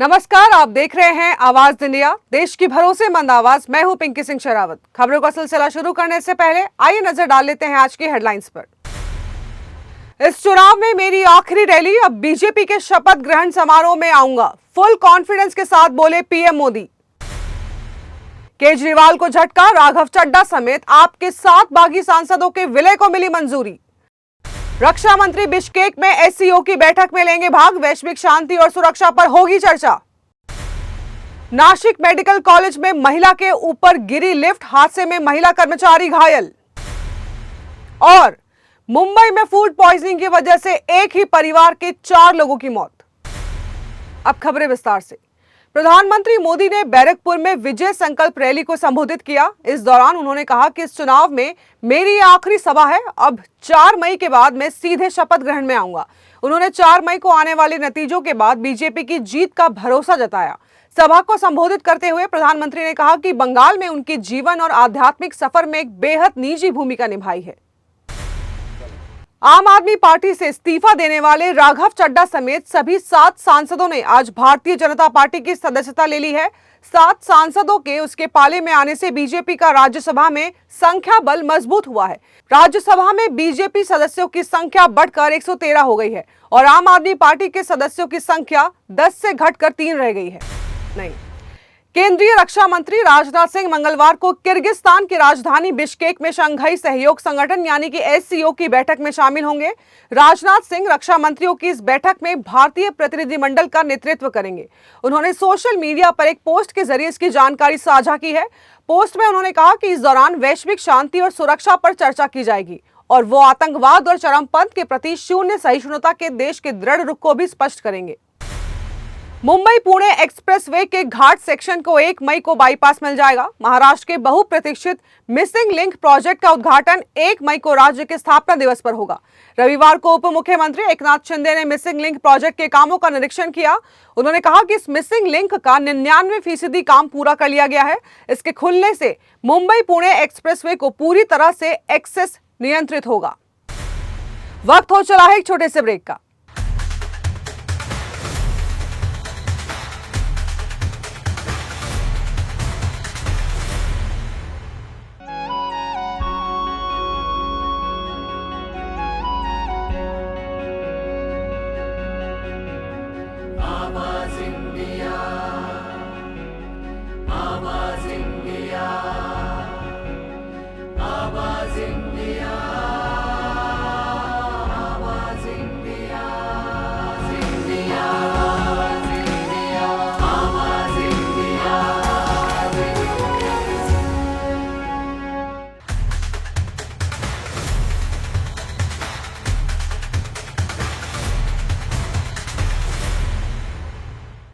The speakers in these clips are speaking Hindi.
नमस्कार, आप देख रहे हैं आवाज इंडिया, देश की भरोसेमंद आवाज। मैं हूं पिंकी सिंह शरावत। खबरों का सिलसिला शुरू करने से पहले आइए नजर डाल लेते हैं आज की हेडलाइंस पर। इस चुनाव में मेरी आखिरी रैली, अब बीजेपी के शपथ ग्रहण समारोह में आऊंगा, फुल कॉन्फिडेंस के साथ बोले पीएम मोदी। केजरीवाल को झटका, राघव चड्ढा समेत आपके 7 बागी सांसदों के विलय को मिली मंजूरी। रक्षा मंत्री बिश्केक में एससीओ की बैठक में लेंगे भाग, वैश्विक शांति और सुरक्षा पर होगी चर्चा। नासिक मेडिकल कॉलेज में महिला के ऊपर गिरी लिफ्ट, हादसे में महिला कर्मचारी घायल। और मुंबई में फूड पॉइजनिंग की वजह से एक ही परिवार के 4 लोगों की मौत। अब खबरें विस्तार से। प्रधानमंत्री मोदी ने बैरकपुर में विजय संकल्प रैली को संबोधित किया। इस दौरान उन्होंने कहा कि इस चुनाव में मेरी ये आखिरी सभा है, अब 4 मई के बाद मैं सीधे शपथ ग्रहण में आऊंगा। उन्होंने 4 मई को आने वाले नतीजों के बाद बीजेपी की जीत का भरोसा जताया। सभा को संबोधित करते हुए प्रधानमंत्री ने कहा कि बंगाल में उनकी जीवन और आध्यात्मिक सफर में एक बेहद निजी भूमिका निभाई है। आम आदमी पार्टी से इस्तीफा देने वाले राघव चड्ढा समेत सभी 7 सांसदों ने आज भारतीय जनता पार्टी की सदस्यता ले ली है। 7 सांसदों के उसके पाले में आने से बीजेपी का राज्यसभा में संख्या बल मजबूत हुआ है। राज्यसभा में बीजेपी सदस्यों की संख्या बढ़कर 113 हो गई है और आम आदमी पार्टी के सदस्यों की संख्या 10 से घटकर 3 रह गई है। केंद्रीय रक्षा मंत्री राजनाथ सिंह मंगलवार को किर्गिस्तान की राजधानी बिश्केक में शंघाई सहयोग संगठन यानी कि एससीओ की बैठक में शामिल होंगे। राजनाथ सिंह रक्षा मंत्रियों की इस बैठक में भारतीय प्रतिनिधिमंडल का नेतृत्व करेंगे। उन्होंने सोशल मीडिया पर एक पोस्ट के जरिए इसकी जानकारी साझा की है। पोस्ट में उन्होंने कहा कि इस दौरान वैश्विक शांति और सुरक्षा पर चर्चा की जाएगी और वो आतंकवाद और चरमपंथ के प्रति शून्य सहिष्णुता के देश के दृढ़ रुख को भी स्पष्ट करेंगे। मुंबई पुणे एक्सप्रेसवे के घाट सेक्शन को 1 मई को बाईपास मिल जाएगा। महाराष्ट्र के बहुप्रतीक्षित मिसिंग लिंक प्रोजेक्ट का उद्घाटन 1 मई को राज्य के स्थापना दिवस पर होगा। रविवार को उप मुख्यमंत्री एकनाथ शिंदे ने मिसिंग लिंक प्रोजेक्ट के कामों का निरीक्षण किया। उन्होंने कहा कि इस मिसिंग लिंक का 99% काम पूरा कर लिया गया है। इसके खुलने से मुंबई पुणे एक्सप्रेसवे को पूरी तरह से एक्सेस नियंत्रित होगा। वक्त हो चला है एक छोटे से ब्रेक का।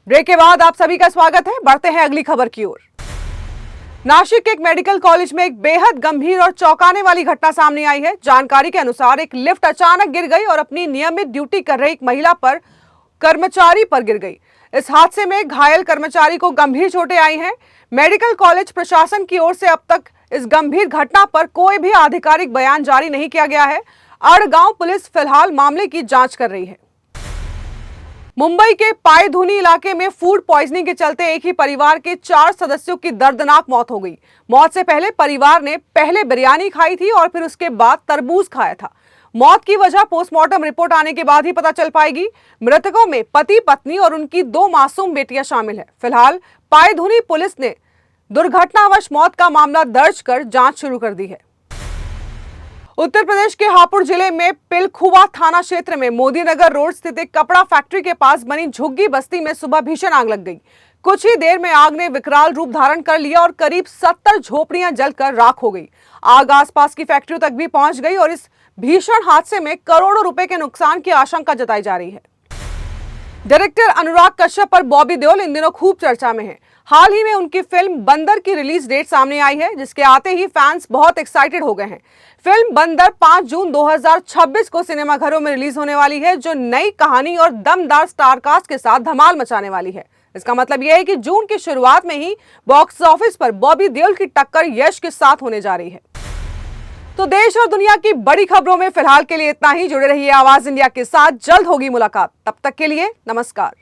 ब्रेक के बाद आप सभी का स्वागत है। बढ़ते हैं अगली खबर की ओर। नासिक के एक मेडिकल कॉलेज में एक बेहद गंभीर और चौंकाने वाली घटना सामने आई है। जानकारी के अनुसार एक लिफ्ट अचानक गिर गई और अपनी नियमित ड्यूटी कर रही एक महिला कर्मचारी पर गिर गई। इस हादसे में घायल कर्मचारी को गंभीर चोटें आई हैं। मेडिकल कॉलेज प्रशासन की ओर से अब तक इस गंभीर घटना पर कोई भी आधिकारिक बयान जारी नहीं किया गया है। अड़गांव पुलिस फिलहाल मामले की जांच कर रही है। मुंबई के पायधुनी इलाके में फूड पॉइजनिंग के चलते एक ही परिवार के 4 सदस्यों की दर्दनाक मौत हो गई। मौत से पहले परिवार ने पहले बिरयानी खाई थी और फिर उसके बाद तरबूज खाया था। मौत की वजह पोस्टमार्टम रिपोर्ट आने के बाद ही पता चल पाएगी। मृतकों में पति पत्नी और उनकी 2 मासूम बेटियां शामिल हैं। फिलहाल पायधुनी पुलिस ने दुर्घटनावश मौत का मामला दर्ज कर जांच शुरू कर दी है। उत्तर प्रदेश के हापुड़ जिले में पिलखुवा थाना क्षेत्र में मोदीनगर रोड स्थित एक कपड़ा फैक्ट्री के पास बनी झुग्गी बस्ती में सुबह भीषण आग लग गई। कुछ ही देर में आग ने विकराल रूप धारण कर लिया और करीब 70 झोपड़ियां जलकर राख हो गई। आग आसपास की फैक्ट्रियों तक भी पहुंच गई और इस भीषण हादसे में करोड़ों रुपए के नुकसान की आशंका जताई जा रही है। डायरेक्टर अनुराग कश्यप और बॉबी देओल इन दिनों खूब चर्चा में हैं। हाल ही में उनकी फिल्म बंदर की रिलीज डेट सामने आई है, जिसके आते ही फैंस बहुत एक्साइटेड हो गए हैं। फिल्म बंदर 5 जून 2026 को सिनेमाघरों में रिलीज होने वाली है, जो नई कहानी और दमदार स्टारकास्ट के साथ धमाल मचाने वाली है। इसका मतलब यह है कि जून की शुरुआत में ही बॉक्स ऑफिस पर बॉबी देओल की टक्कर यश के साथ होने जा रही है। तो देश और दुनिया की बड़ी खबरों में फिलहाल के लिए इतना ही। जुड़े रहिए आवाज इंडिया के साथ, जल्द होगी मुलाकात। तब तक के लिए नमस्कार।